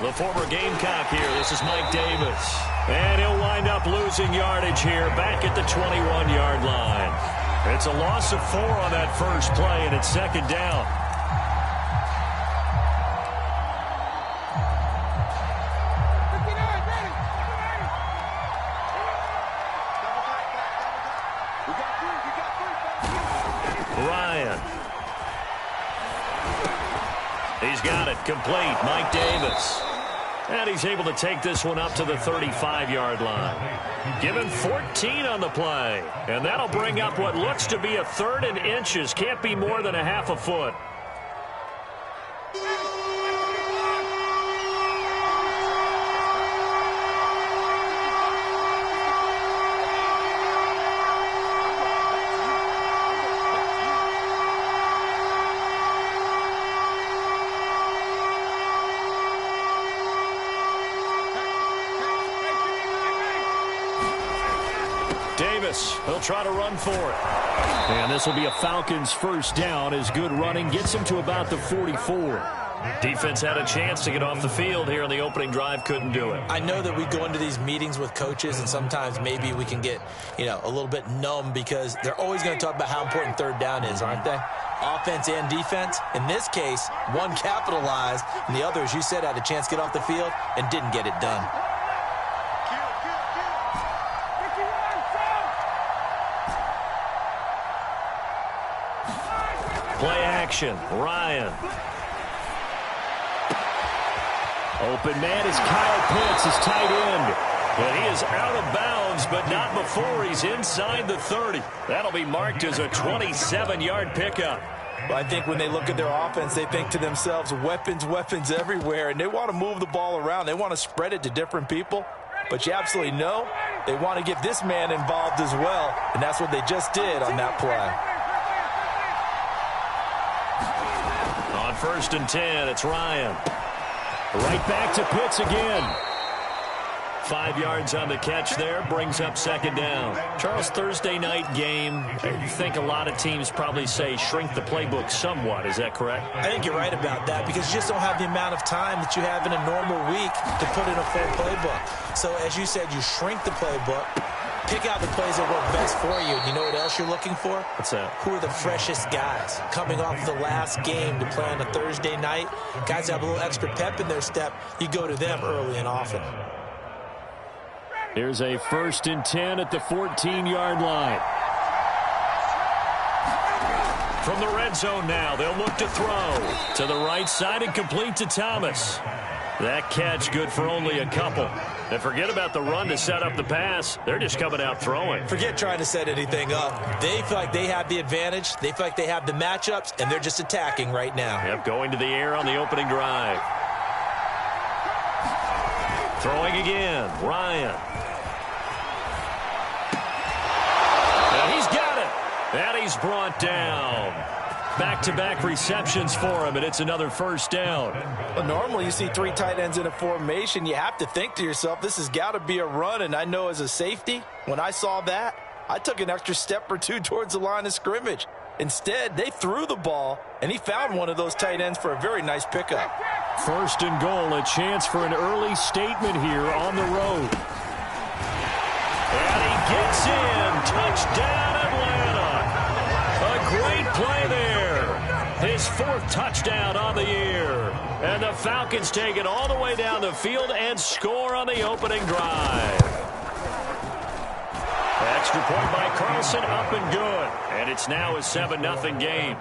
the former Gamecock here. This is Mike Davis. And he'll wind up losing yardage here back at the 21-yard line. It's a loss of 4 on that first play, and it's second down. Ryan. He's got it. Complete. Mike Davis. And he's able to take this one up to the 35-yard line. Given 14 on the play. And that'll bring up what looks to be a 3rd and inches. Can't be more than a half a foot. He'll try to run for it. And this will be a Falcons first down as good running gets him to about the 44. Defense had a chance to get off the field here on the opening drive, couldn't do it. I know that we go into these meetings with coaches and sometimes maybe we can get, a little bit numb because they're always going to talk about how important 3rd down is, aren't they? Offense and defense. In this case, one capitalized and the other, as you said, had a chance to get off the field and didn't get it done. Play action. Ryan. Open man is Kyle Pitts, his tight end. And he is out of bounds, but not before he's inside the 30. That'll be marked as a 27-yard pickup. Well, I think when they look at their offense, they think to themselves, weapons, weapons everywhere, and they want to move the ball around. They want to spread it to different people. But you absolutely know they want to get this man involved as well, and that's what they just did on that play. On 1st and 10, it's Ryan. Right back to Pitts again. 5 yards on the catch there, brings up second down. Charles, Thursday night game, I think a lot of teams probably say shrink the playbook somewhat. Is that correct? I think you're right about that because you just don't have the amount of time that you have in a normal week to put in a full playbook. So as you said, you shrink the playbook. Pick out the plays that work best for you. And you know what else you're looking for? What's that? Who are the freshest guys coming off the last game to play on a Thursday night? Guys that have a little extra pep in their step. You go to them early and often. Here's a 1st and 10 at the 14-yard line. From the red zone now, they'll look to throw. To the right side and complete to Thomas. That catch good for only a couple. And forget about the run to set up the pass. They're just coming out throwing. Forget trying to set anything up. They feel like they have the advantage. They feel like they have the matchups, and they're just attacking right now. Yep, going to the air on the opening drive. Throwing again, Ryan. And he's got it. And he's brought down. Back-to-back receptions for him, and it's another first down. Well, normally you see 3 tight ends in a formation. You have to think to yourself, this has got to be a run, and I know as a safety, when I saw that, I took an extra step or 2 towards the line of scrimmage. Instead, they threw the ball, and he found one of those tight ends for a very nice pickup. 1st and goal, a chance for an early statement here on the road. And he gets in. Touchdown, Atlanta. A great play there. His 4th touchdown on the year. And the Falcons take it all the way down the field and score on the opening drive. Extra point by Carlson, up and good. And it's now a 7-0 game.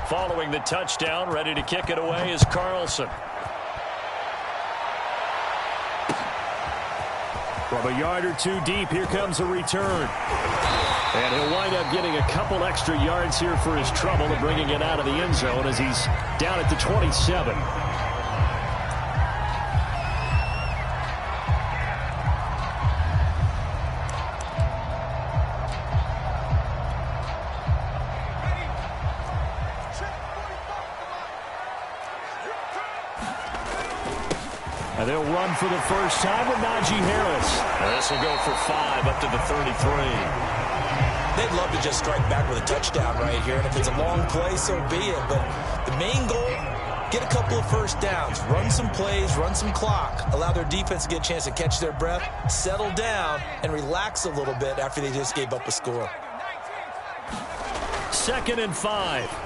Following the touchdown, ready to kick it away is Carlson. From a yard or 2 deep, here comes a return. And he'll wind up getting a couple extra yards here for his trouble and bringing it out of the end zone as he's down at the 27. And they'll run for the first time with Najee Harris. And this will go for 5 up to the 33. They'd love to just strike back with a touchdown right here. And if it's a long play, so be it. But the main goal, get a couple of first downs, run some plays, run some clock, allow their defense to get a chance to catch their breath, settle down, and relax a little bit after they just gave up a score. 2nd and 5.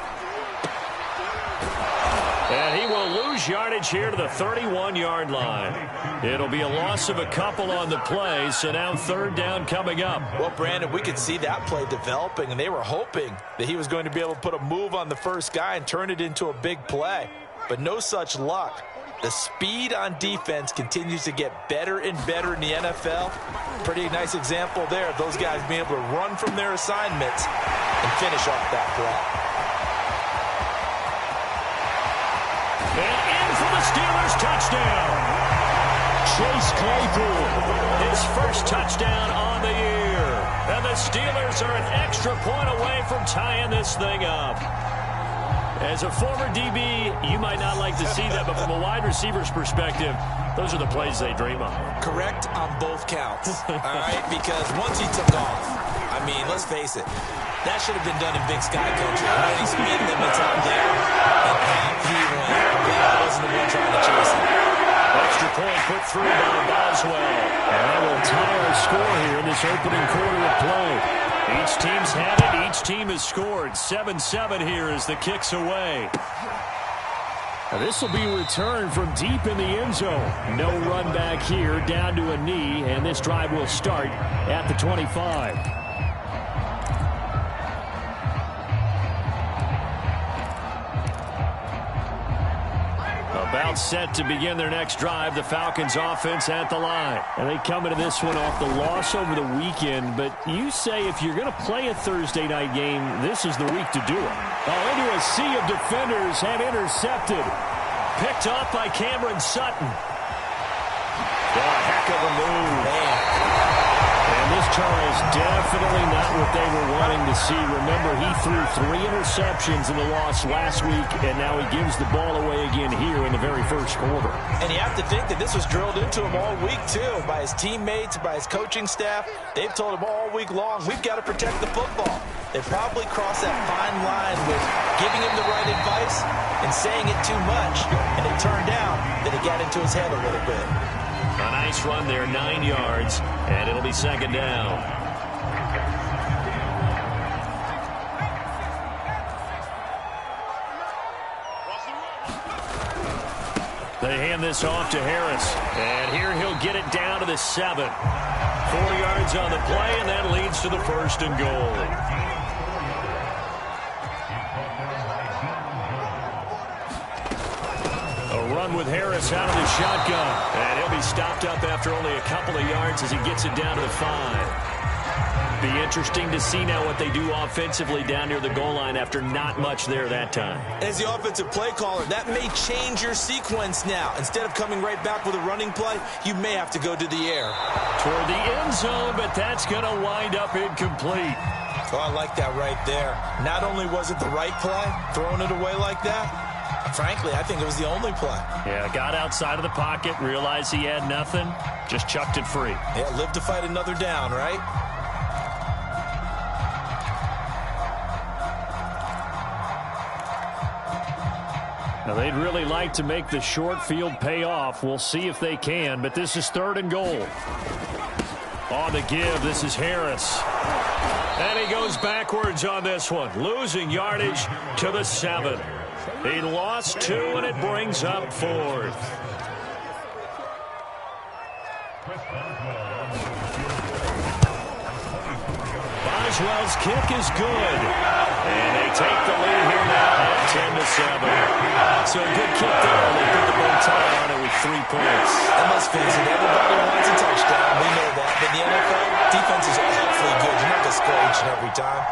And he will lose yardage here to the 31-yard line. It'll be a loss of a couple on the play, so now 3rd down coming up. Well, Brandon, we could see that play developing, and they were hoping that he was going to be able to put a move on the first guy and turn it into a big play. But no such luck. The speed on defense continues to get better and better in the NFL. Pretty nice example there of those guys being able to run from their assignments and finish off that play. And in for the Steelers touchdown. Chase Claypool, his first touchdown on the year. And the Steelers are an extra point away from tying this thing up. As a former DB, you might not like to see that, but from a wide receiver's perspective, those are the plays they dream of. Correct on both counts, all right? Because once he took off, I mean, let's face it, that should have been done in Big Sky country. Running speed limits out there, and half he went. God wasn't the one trying to chase him. Extra point put through by Boswell. And that will tie our score here in this opening quarter of play. Each team's had it. Each team has scored. 7-7 here as the kick's away. This will be returned from deep in the end zone. No run back here, down to a knee, and this drive will start at the 25. About set to begin their next drive, the Falcons offense at the line. And they come into this one off the loss over the weekend, but you say if you're going to play a Thursday night game, this is the week to do it. Into a sea of defenders and intercepted. Picked off by Cameron Sutton. Heck of a move. Man. And this, Charles, definitely not what they were wanting to see. Remember, he threw 3 interceptions in the loss last week, and now he gives the ball away again here in the very first quarter. And you have to think that this was drilled into him all week, too, by his teammates, by his coaching staff. They've told him all week long, we've got to protect the football. They probably crossed that fine line with giving him the right advice and saying it too much, and it turned out that it got into his head a little bit. A nice run there, 9 yards, and it'll be 2nd down. They hand this off to Harris, and here he'll get it down to the 7. 4 yards on the play, and that leads to the 1st and goal. Run with Harris out of the shotgun. And he'll be stopped up after only a couple of yards as he gets it down to the 5. Be interesting to see now what they do offensively down near the goal line after not much there that time. As the offensive play caller, that may change your sequence now. Instead of coming right back with a running play, you may have to go to the air. Toward the end zone, but that's going to wind up incomplete. Oh, I like that right there. Not only was it the right play, throwing it away like that, frankly, I think it was the only play. Yeah, got outside of the pocket, realized he had nothing, just chucked it free. Yeah, live to fight another down, right? Now, they'd really like to make the short field pay off. We'll see if they can, but this is 3rd and goal. On the give, this is Harris. And he goes backwards on this one, losing yardage to the 7. He lost 2, and it brings up 4th. Boswell's kick is good. And they take the lead here now at 10-7. So a good kick there. They put the bow tie on it with 3 points. And let's face it, everybody wants a touchdown. We know that. But in the NFL, defense is awfully good. You're not going to score each and every time.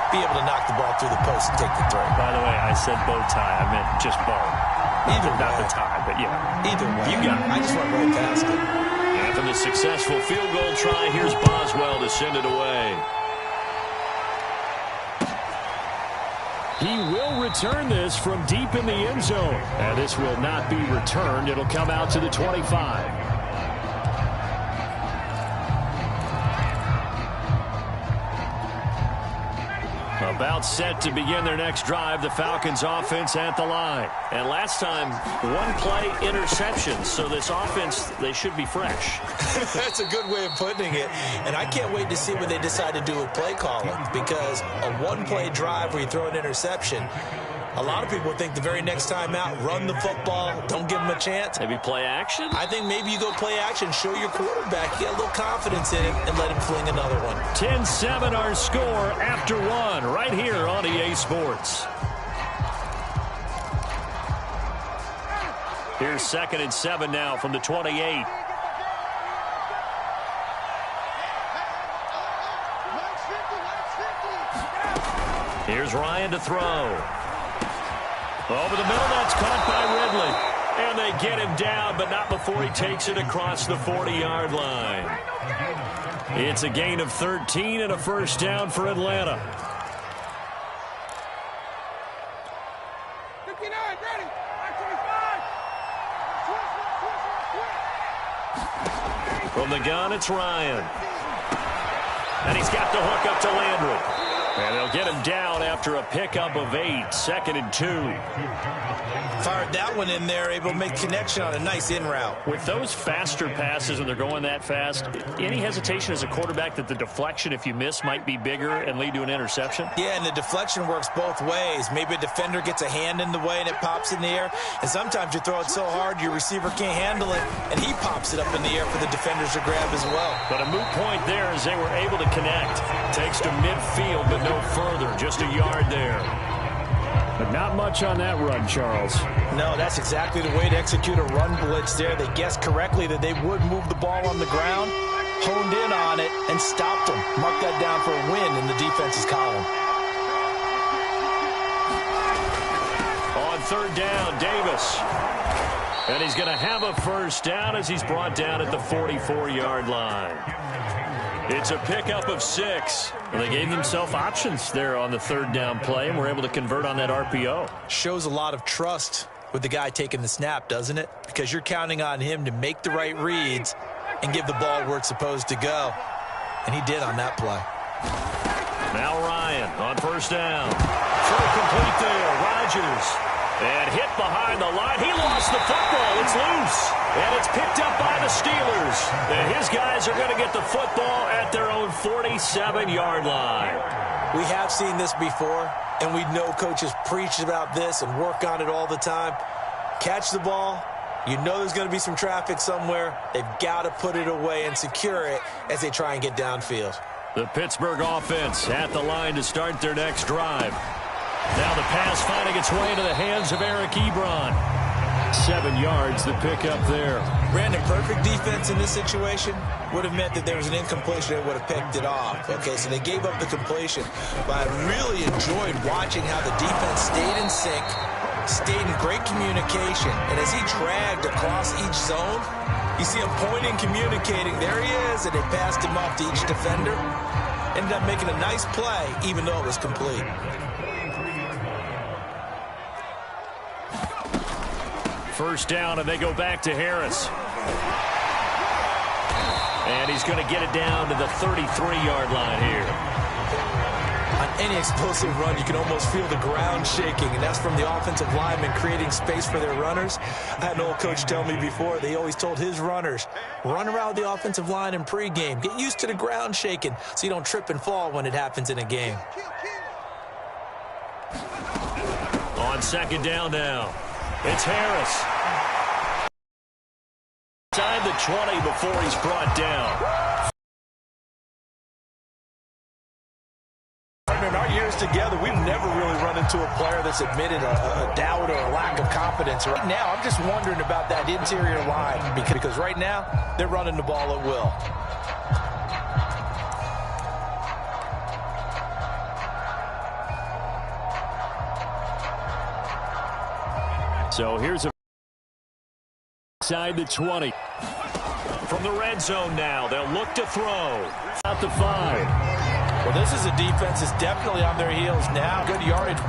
Be able to knock the ball through the post and take the throw. By the way, I said bow tie. I meant just bow. Either way. Not the tie, but yeah. Either way. You got it. I just went right past it. After the successful field goal try, here's Boswell to send it away. He will return this from deep in the end zone. And this will not be returned. It'll come out to the 25. About set to begin their next drive, the Falcons offense at the line. And last time, one play interception. So this offense, they should be fresh. That's a good way of putting it. And I can't wait to see what they decide to do with play calling, because a one-play drive where you throw an interception, a lot of people think the very next time out, run the football, don't give them a chance. Maybe play action? I think maybe you go play action, show your quarterback, get a little confidence in him, and let him fling another one. 10-7 our score after one, right here on EA Sports. Here's 2nd and 7 now from the 28. Here's Ryan to throw. Over the middle, that's caught by Ridley. And they get him down, but not before he takes it across the 40-yard line. It's a gain of 13 and a first down for Atlanta. From the gun, it's Ryan. And he's got the hook up to Landry. And they'll get him down after a pickup of 8, 2nd and 2. Fired that one in there, able to make connection on a nice in route. With those faster passes when they're going that fast, any hesitation as a quarterback that the deflection, if you miss, might be bigger and lead to an interception? Yeah, and the deflection works both ways. Maybe a defender gets a hand in the way and it pops in the air. And sometimes you throw it so hard your receiver can't handle it, and he pops it up in the air for the defenders to grab as well. But a moot point there as they were able to connect. Takes to midfield, but no further, just a yard there. But not much on that run, Charles. No, that's exactly the way to execute a run blitz there. They guessed correctly that they would move the ball on the ground, honed in on it, and stopped them. Mark that down for a win in the defense's column. On 3rd down, Davis. And he's going to have a first down as he's brought down at the 44-yard line. It's a pickup of 6. And they gave themselves options there on the 3rd down play and were able to convert on that RPO. Shows a lot of trust with the guy taking the snap, doesn't it? Because you're counting on him to make the right reads and give the ball where it's supposed to go. And he did on that play. Now Ryan on 1st down. Throw complete there. Rodgers. And hit behind the line. He lost the football. It's loose. And it's picked up by the Steelers. And his guys are going to get the football at their own 47-yard line. We have seen this before, and we know coaches preach about this and work on it all the time. Catch the ball. You know there's going to be some traffic somewhere. They've got to put it away and secure it as they try and get downfield. The Pittsburgh offense at the line to start their next drive. Now the pass finding its way into the hands of Eric Ebron. 7 yards, the pickup there. Brandon, perfect defense in this situation would have meant that there was an incompletion that would have picked it off. Okay, so they gave up the completion. But I really enjoyed watching how the defense stayed in sync, stayed in great communication. And as he dragged across each zone, you see him pointing, communicating. There he is, and they passed him off to each defender. Ended up making a nice play, even though it was complete. First down, and they go back to Harris. And he's going to get it down to the 33-yard line here. On any explosive run, you can almost feel the ground shaking, and that's from the offensive linemen creating space for their runners. I had an old coach tell me before, they always told his runners, run around the offensive line in pregame. Get used to the ground shaking so you don't trip and fall when it happens in a game. On 2nd down now. It's Harris. Inside the 20 before he's brought down. In our years together, we've never really run into a player that's admitted a doubt or a lack of confidence. Right now, I'm just wondering about that interior line because right now, they're running the ball at will. So here's a inside the 20. From the red zone now, they'll look to throw. Out the 5. Well, this is a defense that's definitely on their heels now. Good yardage.